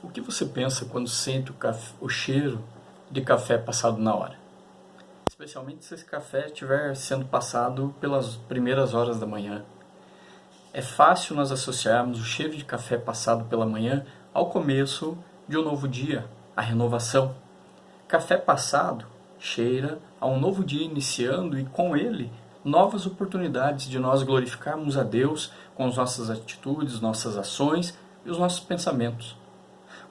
O que você pensa quando sente o cheiro de café passado na hora? Especialmente se esse café estiver sendo passado pelas primeiras horas da manhã. É fácil nós associarmos o cheiro de café passado pela manhã ao começo de um novo dia, a renovação. Café passado cheira a um novo dia iniciando e com ele novas oportunidades de nós glorificarmos a Deus com as nossas atitudes, nossas ações e os nossos pensamentos.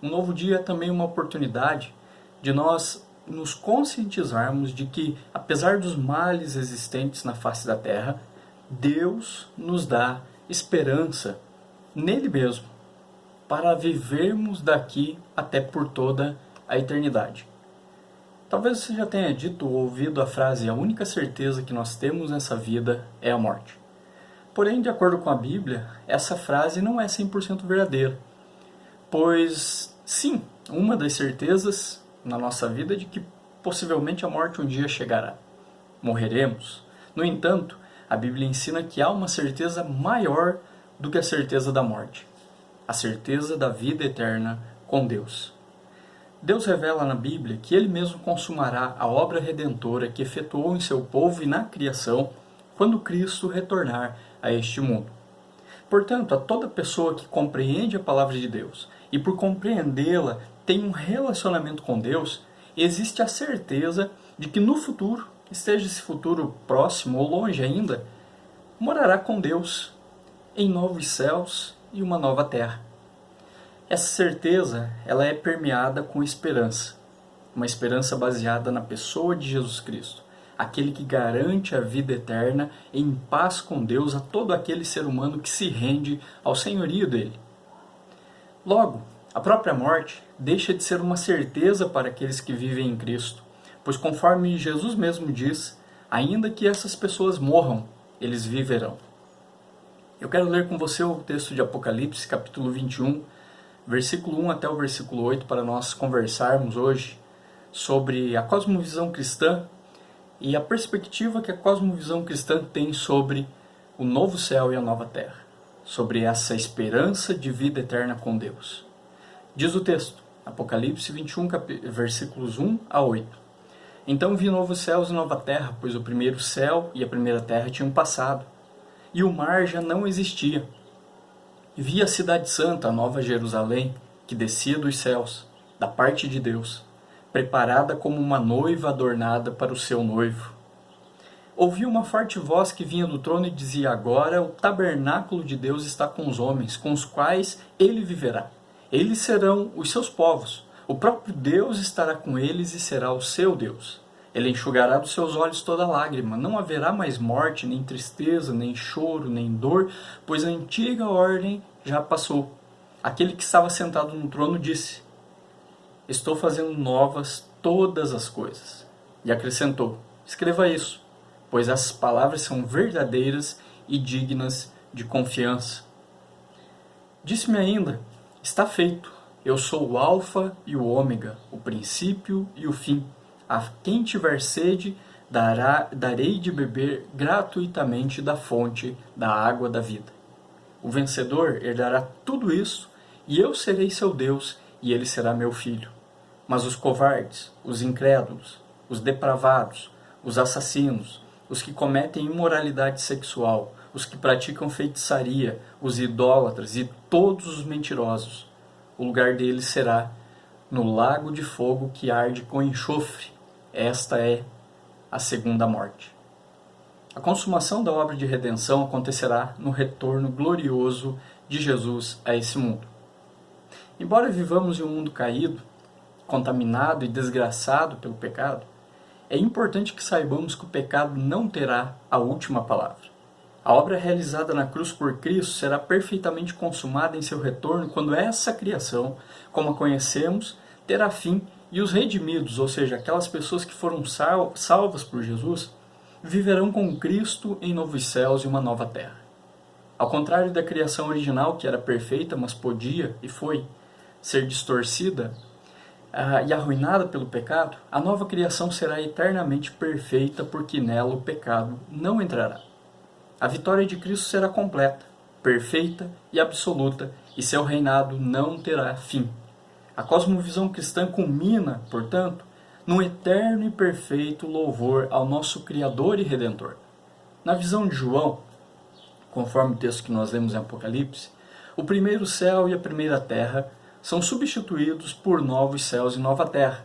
Um novo dia é também uma oportunidade de nós nos conscientizarmos de que, apesar dos males existentes na face da terra, Deus nos dá esperança nele mesmo, para vivermos daqui até por toda a eternidade. Talvez você já tenha dito ou ouvido a frase: a única certeza que nós temos nessa vida é a morte. Porém, de acordo com a Bíblia, essa frase não é 100% verdadeira. Pois, sim, uma das certezas na nossa vida é de que possivelmente a morte um dia chegará. Morreremos. No entanto, a Bíblia ensina que há uma certeza maior do que a certeza da morte. A certeza da vida eterna com Deus. Deus revela na Bíblia que Ele mesmo consumará a obra redentora que efetuou em seu povo e na criação quando Cristo retornar a este mundo. Portanto, a toda pessoa que compreende a palavra de Deus e por compreendê-la tem um relacionamento com Deus, existe a certeza de que no futuro, esteja esse futuro próximo ou longe ainda, morará com Deus em novos céus e uma nova terra. Essa certeza ela é permeada com esperança, uma esperança baseada na pessoa de Jesus Cristo, aquele que garante a vida eterna em paz com Deus a todo aquele ser humano que se rende ao senhorio dele. Logo, a própria morte deixa de ser uma certeza para aqueles que vivem em Cristo, pois conforme Jesus mesmo diz, ainda que essas pessoas morram, eles viverão. Eu quero ler com você o texto de Apocalipse, capítulo 21, versículo 1 até o versículo 8, para nós conversarmos hoje sobre a cosmovisão cristã e a perspectiva que a cosmovisão cristã tem sobre o novo céu e a nova terra, sobre essa esperança de vida eterna com Deus. Diz o texto, Apocalipse 21, versículos 1 a 8. Então vi novos céus e nova terra, pois o primeiro céu e a primeira terra tinham passado, e o mar já não existia. Vi a cidade santa, a nova Jerusalém, que descia dos céus, da parte de Deus, preparada como uma noiva adornada para o seu noivo. Ouvi uma forte voz que vinha do trono e dizia: agora o tabernáculo de Deus está com os homens, com os quais ele viverá. Eles serão os seus povos. O próprio Deus estará com eles e será o seu Deus. Ele enxugará dos seus olhos toda lágrima. Não haverá mais morte, nem tristeza, nem choro, nem dor, pois a antiga ordem já passou. Aquele que estava sentado no trono disse: estou fazendo novas todas as coisas. E acrescentou: escreva isso, pois essas palavras são verdadeiras e dignas de confiança. Disse-me ainda: está feito. Eu sou o Alfa e o Ômega, o princípio e o fim. A quem tiver sede, darei de beber gratuitamente da fonte da água da vida. O vencedor herdará tudo isso, e eu serei seu Deus, e ele será meu filho. Mas os covardes, os incrédulos, os depravados, os assassinos, os que cometem imoralidade sexual, os que praticam feitiçaria, os idólatras e todos os mentirosos, o lugar deles será no lago de fogo que arde com enxofre. Esta é a segunda morte. A consumação da obra de redenção acontecerá no retorno glorioso de Jesus a esse mundo. Embora vivamos em um mundo caído, contaminado e desgraçado pelo pecado, é importante que saibamos que o pecado não terá a última palavra. A obra realizada na cruz por Cristo será perfeitamente consumada em seu retorno quando essa criação, como a conhecemos, terá fim e os redimidos, ou seja, aquelas pessoas que foram salvas por Jesus, viverão com Cristo em novos céus e uma nova terra. Ao contrário da criação original, que era perfeita, mas podia e foi ser distorcida e arruinada pelo pecado, a nova criação será eternamente perfeita, porque nela o pecado não entrará. A vitória de Cristo será completa, perfeita e absoluta, e seu reinado não terá fim. A cosmovisão cristã culmina, portanto, num eterno e perfeito louvor ao nosso Criador e Redentor. Na visão de João, conforme o texto que nós lemos em Apocalipse, o primeiro céu e a primeira terra são substituídos por novos céus e nova terra,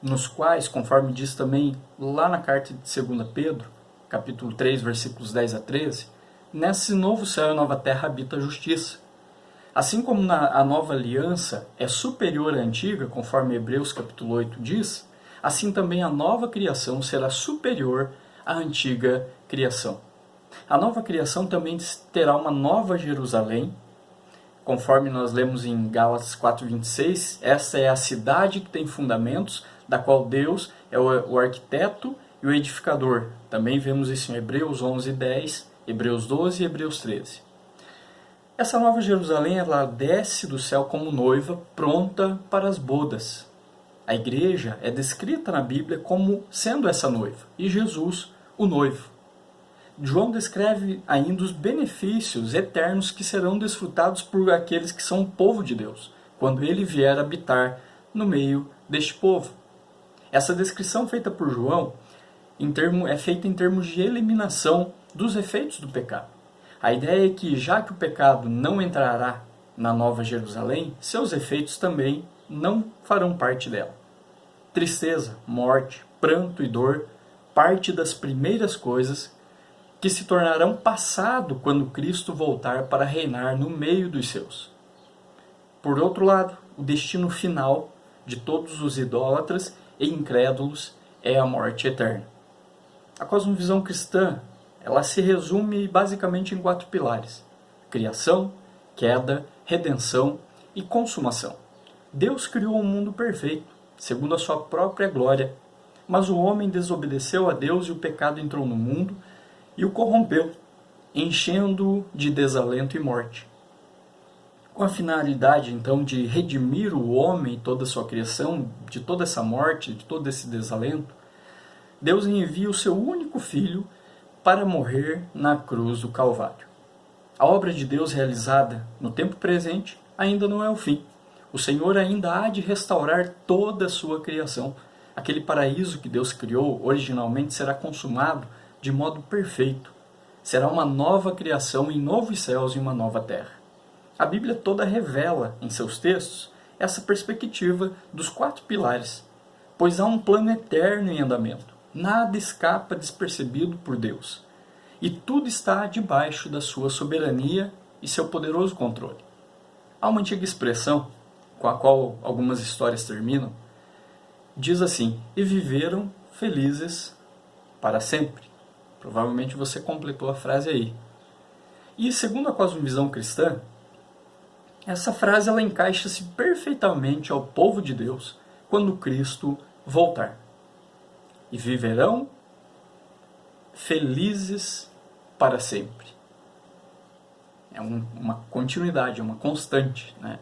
nos quais, conforme diz também lá na carta de 2 Pedro, capítulo 3, versículos 10 a 13, nesse novo céu e nova terra habita a justiça. Assim como a nova aliança é superior à antiga, conforme Hebreus capítulo 8 diz, assim também a nova criação será superior à antiga criação. A nova criação também terá uma nova Jerusalém, conforme nós lemos em Gálatas 4:26, essa é a cidade que tem fundamentos, da qual Deus é o arquiteto e o edificador. Também vemos isso em Hebreus 11:10, Hebreus 12 e Hebreus 13. Essa nova Jerusalém, ela desce do céu como noiva, pronta para as bodas. A igreja é descrita na Bíblia como sendo essa noiva, e Jesus, o noivo. João descreve ainda os benefícios eternos que serão desfrutados por aqueles que são o povo de Deus, quando ele vier habitar no meio deste povo. Essa descrição feita por João é feita em termos de eliminação dos efeitos do pecado. A ideia é que, já que o pecado não entrará na Nova Jerusalém, seus efeitos também não farão parte dela. Tristeza, morte, pranto e dor, parte das primeiras coisas que se tornarão passado quando Cristo voltar para reinar no meio dos seus. Por outro lado, o destino final de todos os idólatras e incrédulos é a morte eterna. A cosmovisão cristã, ela se resume basicamente em 4 pilares: criação, queda, redenção e consumação. Deus criou um mundo perfeito, segundo a sua própria glória, mas o homem desobedeceu a Deus e o pecado entrou no mundo e o corrompeu, enchendo-o de desalento e morte. Com a finalidade, então, de redimir o homem e toda a sua criação, de toda essa morte, de todo esse desalento, Deus envia o seu único Filho para morrer na cruz do Calvário. A obra de Deus realizada no tempo presente ainda não é o fim. O Senhor ainda há de restaurar toda a sua criação. Aquele paraíso que Deus criou originalmente será consumado de modo perfeito. Será uma nova criação em novos céus e uma nova terra. A Bíblia toda revela, em seus textos, essa perspectiva dos 4 pilares, pois há um plano eterno em andamento. Nada escapa despercebido por Deus. E tudo está debaixo da sua soberania e seu poderoso controle. Há uma antiga expressão, com a qual algumas histórias terminam, diz assim: e viveram felizes para sempre. Provavelmente você completou a frase aí. E segundo a cosmovisão cristã, essa frase ela encaixa-se perfeitamente ao povo de Deus quando Cristo voltar. E viverão felizes para sempre. É uma continuidade, é uma constante, né?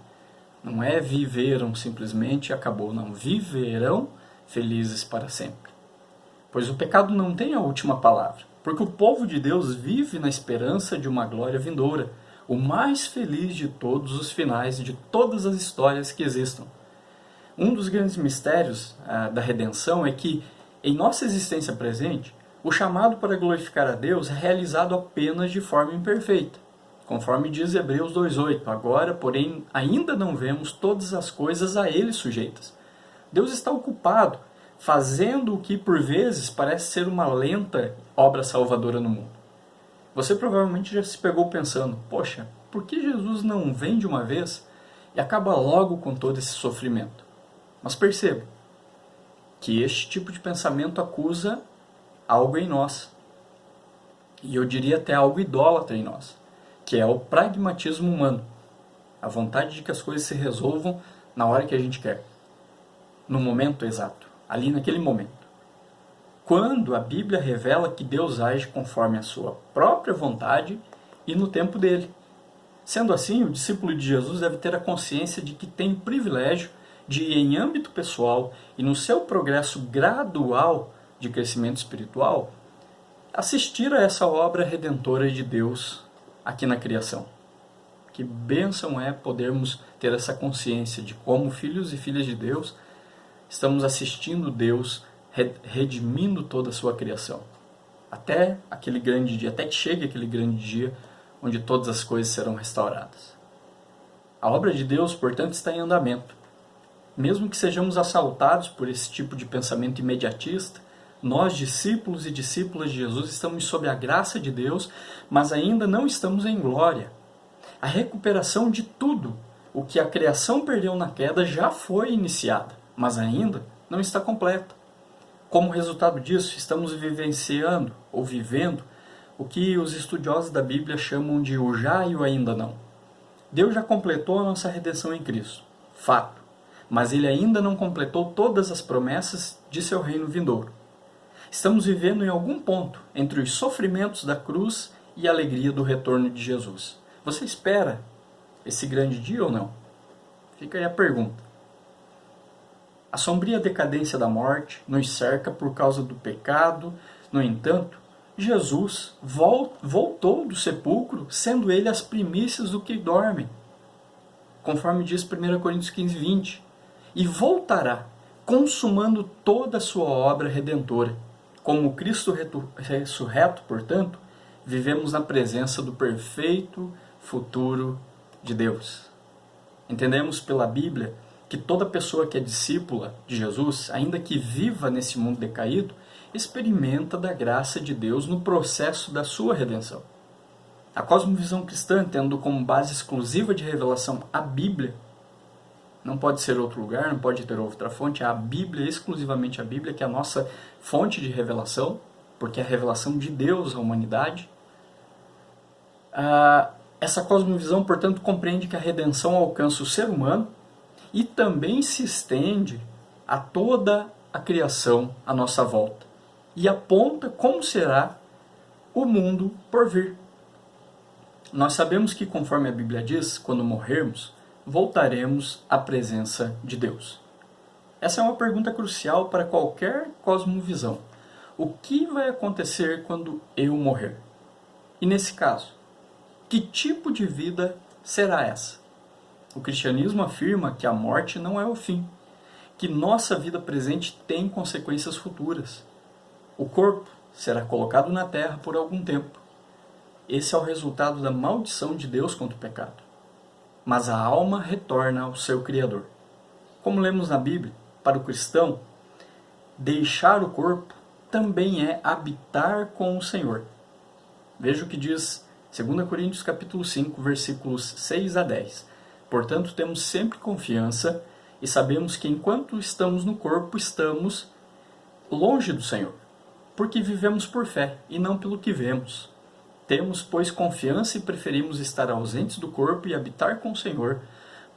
Não é viveram simplesmente e acabou, não. Viverão felizes para sempre. Pois o pecado não tem a última palavra, porque o povo de Deus vive na esperança de uma glória vindoura, o mais feliz de todos os finais de todas as histórias que existam. Um dos grandes mistérios da redenção é que, em nossa existência presente, o chamado para glorificar a Deus é realizado apenas de forma imperfeita. Conforme diz Hebreus 2:8, agora, porém, ainda não vemos todas as coisas a Ele sujeitas. Deus está ocupado, fazendo o que por vezes parece ser uma lenta obra salvadora no mundo. Você provavelmente já se pegou pensando, poxa, por que Jesus não vem de uma vez e acaba logo com todo esse sofrimento? Mas perceba que este tipo de pensamento acusa algo em nós. E eu diria até algo idólatra em nós, que é o pragmatismo humano. A vontade de que as coisas se resolvam na hora que a gente quer. No momento exato, ali naquele momento. Quando a Bíblia revela que Deus age conforme a sua própria vontade e no tempo dele. Sendo assim, o discípulo de Jesus deve ter a consciência de que tem o privilégio de, em âmbito pessoal e no seu progresso gradual de crescimento espiritual, assistir a essa obra redentora de Deus aqui na criação. Que bênção é podermos ter essa consciência de como filhos e filhas de Deus estamos assistindo Deus redimindo toda a sua criação. Até aquele grande dia, até que chegue aquele grande dia onde todas as coisas serão restauradas. A obra de Deus, portanto, está em andamento. Mesmo que sejamos assaltados por esse tipo de pensamento imediatista, nós, discípulos e discípulas de Jesus, estamos sob a graça de Deus, mas ainda não estamos em glória. A recuperação de tudo o que a criação perdeu na queda já foi iniciada, mas ainda não está completa. Como resultado disso, estamos vivenciando ou vivendo o que os estudiosos da Bíblia chamam de o já e o ainda não. Deus já completou a nossa redenção em Cristo, fato, mas Ele ainda não completou todas as promessas de seu reino vindouro. Estamos vivendo em algum ponto entre os sofrimentos da cruz e a alegria do retorno de Jesus. Você espera esse grande dia ou não? Fica aí a pergunta. A sombria decadência da morte nos cerca por causa do pecado. No entanto, Jesus voltou do sepulcro, sendo Ele as primícias do que dormem, conforme diz 1 Coríntios 15, 20. E voltará, consumando toda a sua obra redentora. Como Cristo ressurreto, portanto, vivemos na presença do perfeito futuro de Deus. Entendemos pela Bíblia que toda pessoa que é discípula de Jesus, ainda que viva nesse mundo decaído, experimenta da graça de Deus no processo da sua redenção. A cosmovisão cristã, tendo como base exclusiva de revelação a Bíblia, não pode ser outro lugar, não pode ter outra fonte, é a Bíblia, exclusivamente a Bíblia, que é a nossa fonte de revelação, porque é a revelação de Deus à humanidade. Essa cosmovisão, portanto, compreende que a redenção alcança o ser humano e também se estende a toda a criação à nossa volta e aponta como será o mundo por vir. Nós sabemos que, conforme a Bíblia diz, quando morrermos, voltaremos à presença de Deus. Essa é uma pergunta crucial para qualquer cosmovisão. O que vai acontecer quando eu morrer? E nesse caso, que tipo de vida será essa? O cristianismo afirma que a morte não é o fim, que nossa vida presente tem consequências futuras. O corpo será colocado na terra por algum tempo. Esse é o resultado da maldição de Deus contra o pecado. Mas a alma retorna ao seu Criador. Como lemos na Bíblia, para o cristão, deixar o corpo também é habitar com o Senhor. Veja o que diz 2 Coríntios capítulo 5, versículos 6 a 10. Portanto, temos sempre confiança e sabemos que enquanto estamos no corpo, estamos longe do Senhor, porque vivemos por fé e não pelo que vemos. Temos, pois, confiança e preferimos estar ausentes do corpo e habitar com o Senhor.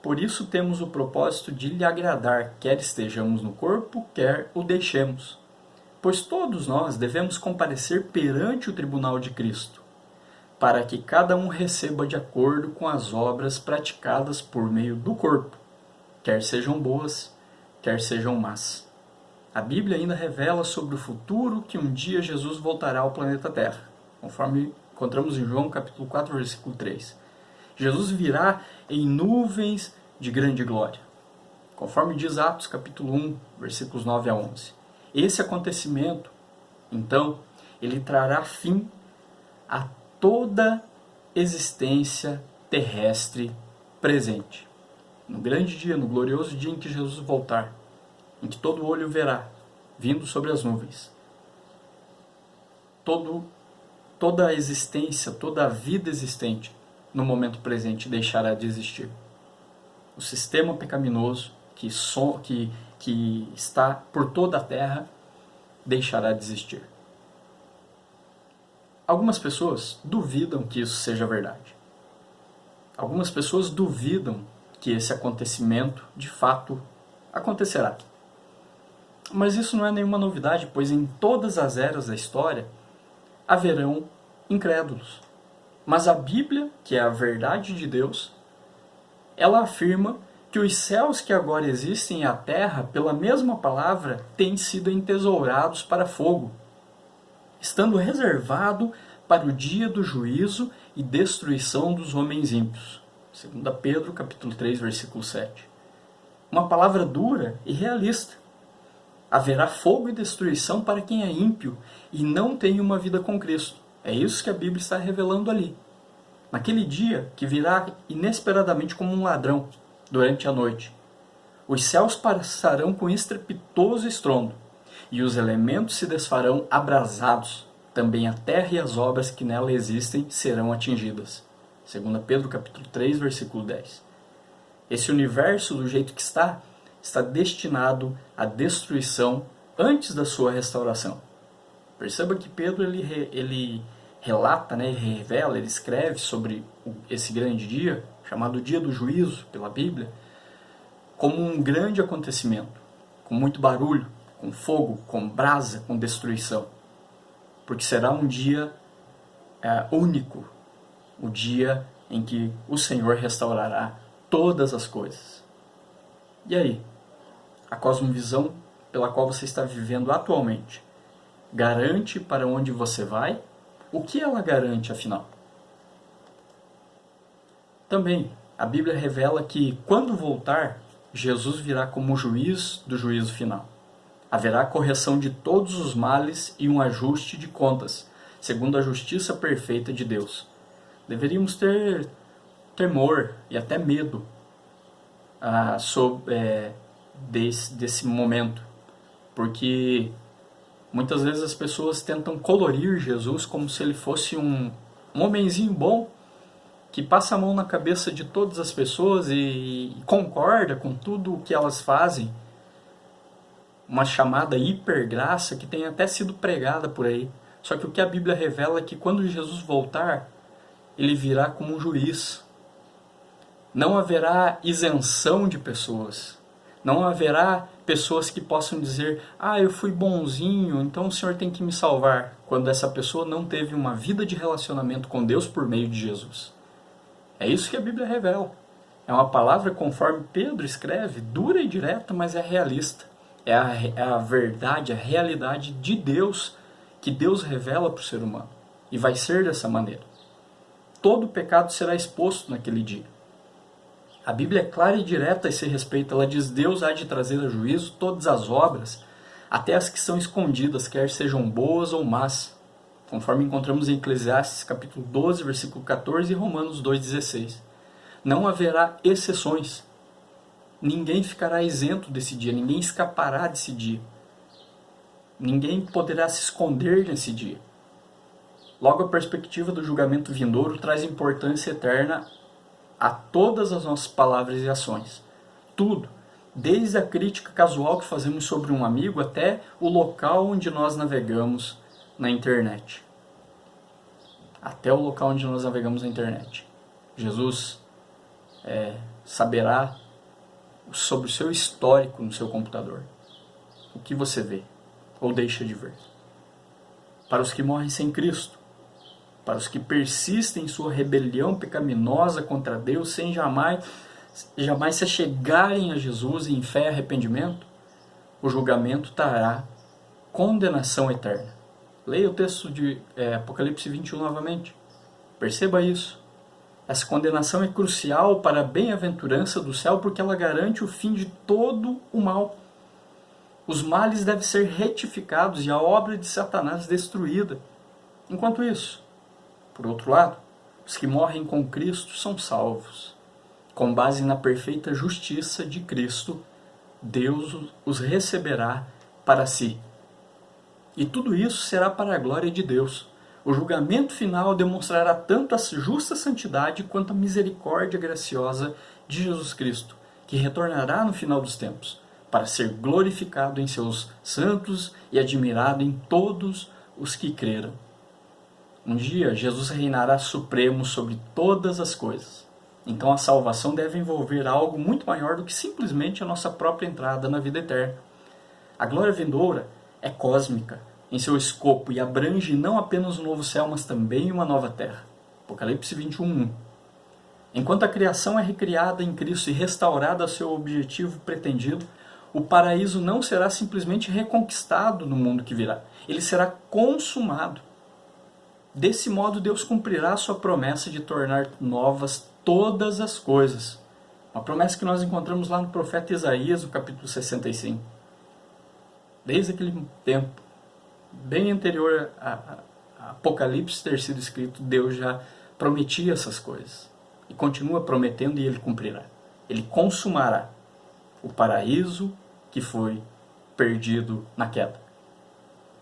Por isso temos o propósito de lhe agradar, quer estejamos no corpo, quer o deixemos. Pois todos nós devemos comparecer perante o tribunal de Cristo, para que cada um receba de acordo com as obras praticadas por meio do corpo, quer sejam boas, quer sejam más. A Bíblia ainda revela sobre o futuro que um dia Jesus voltará ao planeta Terra, conforme encontramos em João capítulo 4, versículo 3. Jesus virá em nuvens de grande glória, conforme diz Atos capítulo 1, versículos 9 a 11. Esse acontecimento, então, ele trará fim a toda existência terrestre presente. No grande dia, no glorioso dia em que Jesus voltar, em que todo olho verá, vindo sobre as nuvens, toda a existência, toda a vida existente no momento presente deixará de existir. O sistema pecaminoso que está por toda a terra deixará de existir. Algumas pessoas duvidam que isso seja verdade. Algumas pessoas duvidam que esse acontecimento de fato acontecerá. Mas isso não é nenhuma novidade, pois em todas as eras da história haverão incrédulos. Mas a Bíblia, que é a verdade de Deus, ela afirma que os céus que agora existem e a terra, pela mesma palavra, têm sido entesourados para fogo, estando reservado para o dia do juízo e destruição dos homens ímpios. 2 Pedro, capítulo 3, versículo 7. Uma palavra dura e realista. Haverá fogo e destruição para quem é ímpio e não tem uma vida com Cristo. É isso que a Bíblia está revelando ali. Naquele dia que virá inesperadamente como um ladrão durante a noite. Os céus passarão com estrepitoso estrondo, e os elementos se desfarão abrasados. Também a terra e as obras que nela existem serão atingidas. 2 Pedro capítulo 3, versículo 10. Esse universo, do jeito que está destinado à destruição antes da sua restauração. Perceba que Pedro ele relata, ele revela, ele escreve sobre esse grande dia, chamado Dia do Juízo pela Bíblia, como um grande acontecimento, com muito barulho, com fogo, com brasa, com destruição. Porque será um dia único, o dia em que o Senhor restaurará todas as coisas. E aí? A cosmovisão pela qual você está vivendo atualmente garante para onde você vai? O que ela garante, afinal? Também, a Bíblia revela que, quando voltar, Jesus virá como juiz do juízo final. Haverá correção de todos os males e um ajuste de contas, segundo a justiça perfeita de Deus. Deveríamos ter temor e até medo desse momento, porque muitas vezes as pessoas tentam colorir Jesus como se ele fosse um homenzinho bom, que passa a mão na cabeça de todas as pessoas e concorda com tudo o que elas fazem. Uma chamada hipergraça que tem até sido pregada por aí. Só que o que a Bíblia revela é que quando Jesus voltar, ele virá como um juiz. Não haverá isenção de pessoas. Não haverá pessoas que possam dizer: eu fui bonzinho, então o Senhor tem que me salvar, quando essa pessoa não teve uma vida de relacionamento com Deus por meio de Jesus. É isso que a Bíblia revela. É uma palavra, conforme Pedro escreve, dura e direta, mas é realista. É a verdade, a realidade de Deus, que Deus revela para o ser humano. E vai ser dessa maneira. Todo pecado será exposto naquele dia. A Bíblia é clara e direta a esse respeito. Ela diz: Deus há de trazer a juízo todas as obras, até as que são escondidas, quer sejam boas ou más, conforme encontramos em Eclesiastes capítulo 12, versículo 14 e Romanos 2,16. Não haverá exceções. Ninguém ficará isento desse dia, ninguém escapará desse dia. Ninguém poderá se esconder nesse dia. Logo, a perspectiva do julgamento vindouro traz importância eterna a todas as nossas palavras e ações. Tudo, desde a crítica casual que fazemos sobre um amigo até o local onde nós navegamos na internet. Até o local onde nós navegamos na internet. Jesus saberá sobre o seu histórico no seu computador. O que você vê ou deixa de ver. Para os que morrem sem Cristo, para os que persistem em sua rebelião pecaminosa contra Deus sem jamais se achegarem a Jesus em fé e arrependimento, o julgamento trará condenação eterna. Leia o texto de Apocalipse 21 novamente. Perceba isso. Essa condenação é crucial para a bem-aventurança do céu, porque ela garante o fim de todo o mal. Os males devem ser retificados e a obra de Satanás destruída. Enquanto isso, por outro lado, os que morrem com Cristo são salvos. Com base na perfeita justiça de Cristo, Deus os receberá para si. E tudo isso será para a glória de Deus. O julgamento final demonstrará tanto a justa santidade quanto a misericórdia graciosa de Jesus Cristo, que retornará no final dos tempos, para ser glorificado em seus santos e admirado em todos os que creram. Um dia, Jesus reinará supremo sobre todas as coisas. Então a salvação deve envolver algo muito maior do que simplesmente a nossa própria entrada na vida eterna. A glória vindoura é cósmica em seu escopo e abrange não apenas um novo céu, mas também uma nova terra. Apocalipse 21:1. Enquanto a criação é recriada em Cristo e restaurada ao seu objetivo pretendido, o paraíso não será simplesmente reconquistado no mundo que virá. Ele será consumado. Desse modo, Deus cumprirá a sua promessa de tornar novas todas as coisas. Uma promessa que nós encontramos lá no profeta Isaías, no capítulo 65. Desde aquele tempo, bem anterior a Apocalipse ter sido escrito, Deus já prometia essas coisas. E continua prometendo, e Ele cumprirá. Ele consumará o paraíso que foi perdido na queda.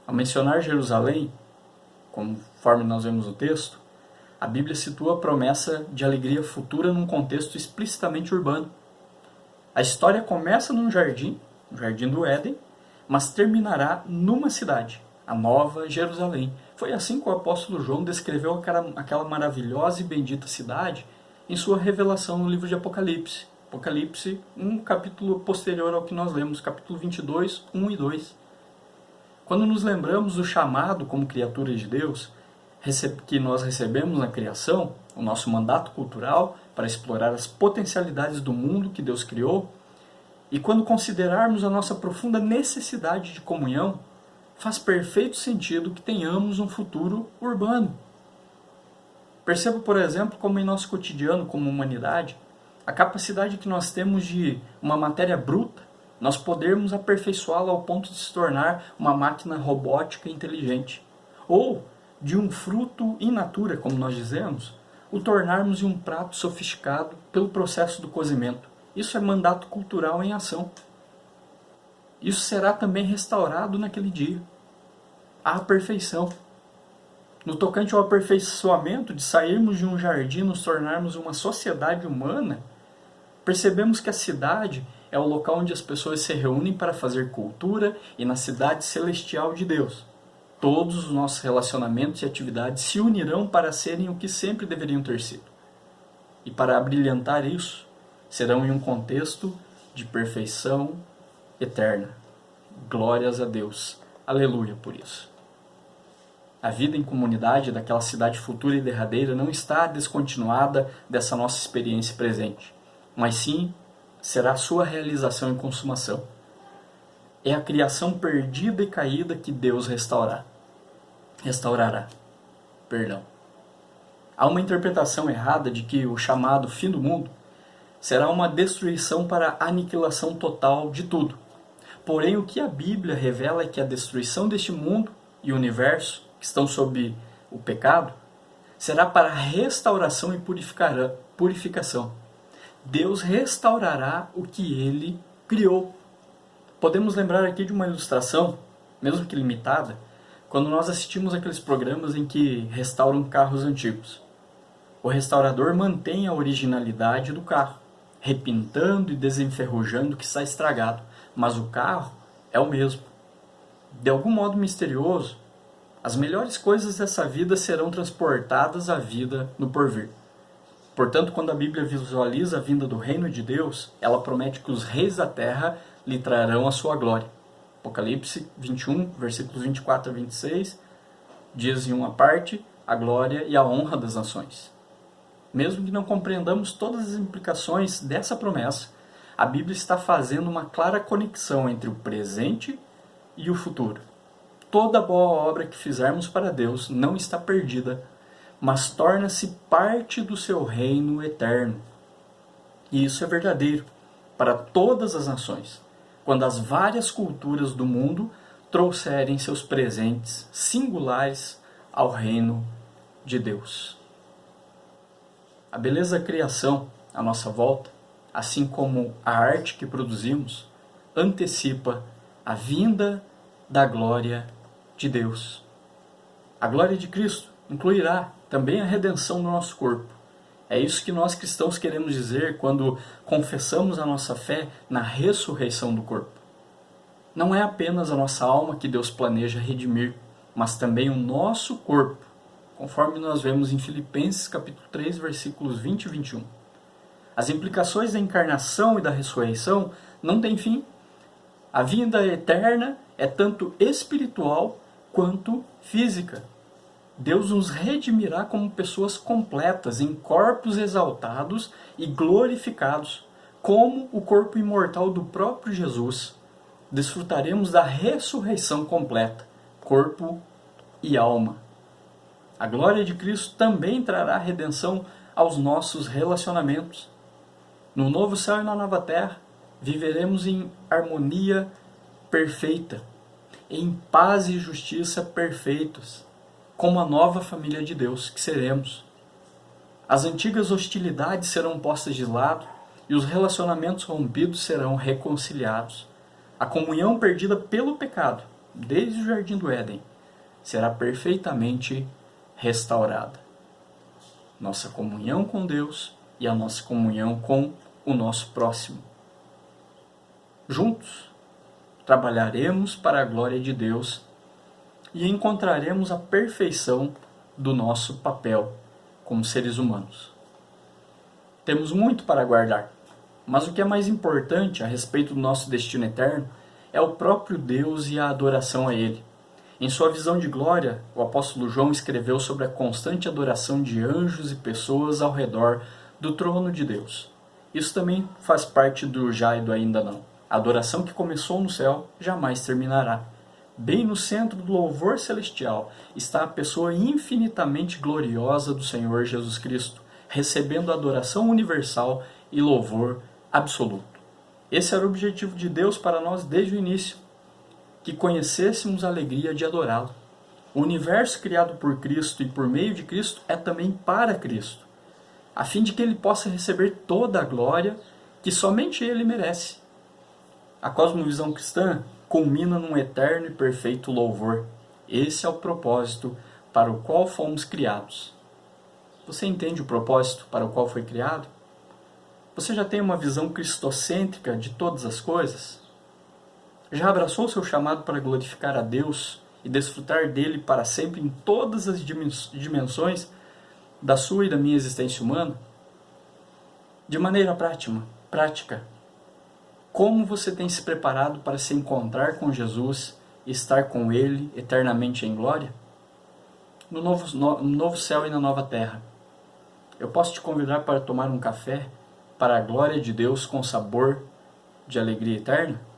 Ao mencionar Jerusalém, conforme nós vemos no texto, a Bíblia situa a promessa de alegria futura num contexto explicitamente urbano. A história começa num jardim, no Jardim do Éden, mas terminará numa cidade, a Nova Jerusalém. Foi assim que o apóstolo João descreveu aquela maravilhosa e bendita cidade em sua revelação no livro de Apocalipse. Apocalipse, um capítulo posterior ao que nós lemos, capítulo 22, 1 e 2. Quando nos lembramos do chamado como criaturas de Deus, que nós recebemos na criação, o nosso mandato cultural para explorar as potencialidades do mundo que Deus criou, e quando considerarmos a nossa profunda necessidade de comunhão, faz perfeito sentido que tenhamos um futuro urbano. Perceba, por exemplo, como em nosso cotidiano como humanidade, a capacidade que nós temos de uma matéria bruta, nós podermos aperfeiçoá-la ao ponto de se tornar uma máquina robótica inteligente. Ou de um fruto in natura, como nós dizemos, o tornarmos em um prato sofisticado pelo processo do cozimento. Isso é mandato cultural em ação. Isso será também restaurado naquele dia. À perfeição. No tocante ao aperfeiçoamento de sairmos de um jardim e nos tornarmos uma sociedade humana, percebemos que a cidade é o local onde as pessoas se reúnem para fazer cultura e na cidade celestial de Deus. Todos os nossos relacionamentos e atividades se unirão para serem o que sempre deveriam ter sido. E para abrilhantar isso, serão em um contexto de perfeição eterna. Glórias a Deus. Aleluia por isso. A vida em comunidade daquela cidade futura e derradeira não está descontinuada dessa nossa experiência presente, mas sim será a sua realização e consumação. É a criação perdida e caída que Deus restaurará. Há uma interpretação errada de que o chamado fim do mundo será uma destruição para a aniquilação total de tudo. Porém, o que a Bíblia revela é que a destruição deste mundo e universo, que estão sob o pecado, será para restauração e purificação. Deus restaurará o que Ele criou. Podemos lembrar aqui de uma ilustração, mesmo que limitada, quando nós assistimos aqueles programas em que restauram carros antigos. O restaurador mantém a originalidade do carro, repintando e desenferrujando o que está estragado, mas o carro é o mesmo. De algum modo misterioso, as melhores coisas dessa vida serão transportadas à vida no porvir. Portanto, quando a Bíblia visualiza a vinda do reino de Deus, ela promete que os reis da terra lhe trarão a sua glória. Apocalipse 21, versículos 24 a 26, diz em uma parte a glória e a honra das nações. Mesmo que não compreendamos todas as implicações dessa promessa, a Bíblia está fazendo uma clara conexão entre o presente e o futuro. Toda boa obra que fizermos para Deus não está perdida, mas torna-se parte do seu reino eterno. E isso é verdadeiro para todas as nações, quando as várias culturas do mundo trouxerem seus presentes singulares ao reino de Deus. A beleza da criação à nossa volta, assim como a arte que produzimos, antecipa a vinda da glória de Deus. A glória de Cristo incluirá também a redenção do nosso corpo. É isso que nós cristãos queremos dizer quando confessamos a nossa fé na ressurreição do corpo. Não é apenas a nossa alma que Deus planeja redimir, mas também o nosso corpo, conforme nós vemos em Filipenses capítulo 3, versículos 20 e 21. As implicações da encarnação e da ressurreição não têm fim. A vida eterna é tanto espiritual quanto física. Deus nos redimirá como pessoas completas, em corpos exaltados e glorificados, como o corpo imortal do próprio Jesus. Desfrutaremos da ressurreição completa, corpo e alma. A glória de Cristo também trará redenção aos nossos relacionamentos. No novo céu e na nova terra, viveremos em harmonia perfeita, em paz e justiça perfeitos, como a nova família de Deus que seremos. As antigas hostilidades serão postas de lado e os relacionamentos rompidos serão reconciliados. A comunhão perdida pelo pecado, desde o Jardim do Éden, será perfeitamente restaurada. Nossa comunhão com Deus e a nossa comunhão com o nosso próximo. Juntos, trabalharemos para a glória de Deus e encontraremos a perfeição do nosso papel como seres humanos. Temos muito para guardar, mas o que é mais importante a respeito do nosso destino eterno é o próprio Deus e a adoração a Ele. Em sua visão de glória, o apóstolo João escreveu sobre a constante adoração de anjos e pessoas ao redor do trono de Deus. Isso também faz parte do já e do ainda não. A adoração que começou no céu jamais terminará. Bem no centro do louvor celestial está a pessoa infinitamente gloriosa do Senhor Jesus Cristo, recebendo adoração universal e louvor absoluto. Esse era o objetivo de Deus para nós desde o início, que conhecêssemos a alegria de adorá-lo. O universo criado por Cristo e por meio de Cristo é também para Cristo, a fim de que Ele possa receber toda a glória que somente Ele merece. A cosmovisão cristã culmina num eterno e perfeito louvor. Esse é o propósito para o qual fomos criados. Você entende o propósito para o qual foi criado? Você já tem uma visão cristocêntrica de todas as coisas? Já abraçou seu chamado para glorificar a Deus e desfrutar dele para sempre em todas as dimensões da sua e da minha existência humana? De maneira prática, como você tem se preparado para se encontrar com Jesus e estar com Ele eternamente em glória? No novo céu e na nova terra. Eu posso te convidar para tomar um café para a glória de Deus com sabor de alegria eterna?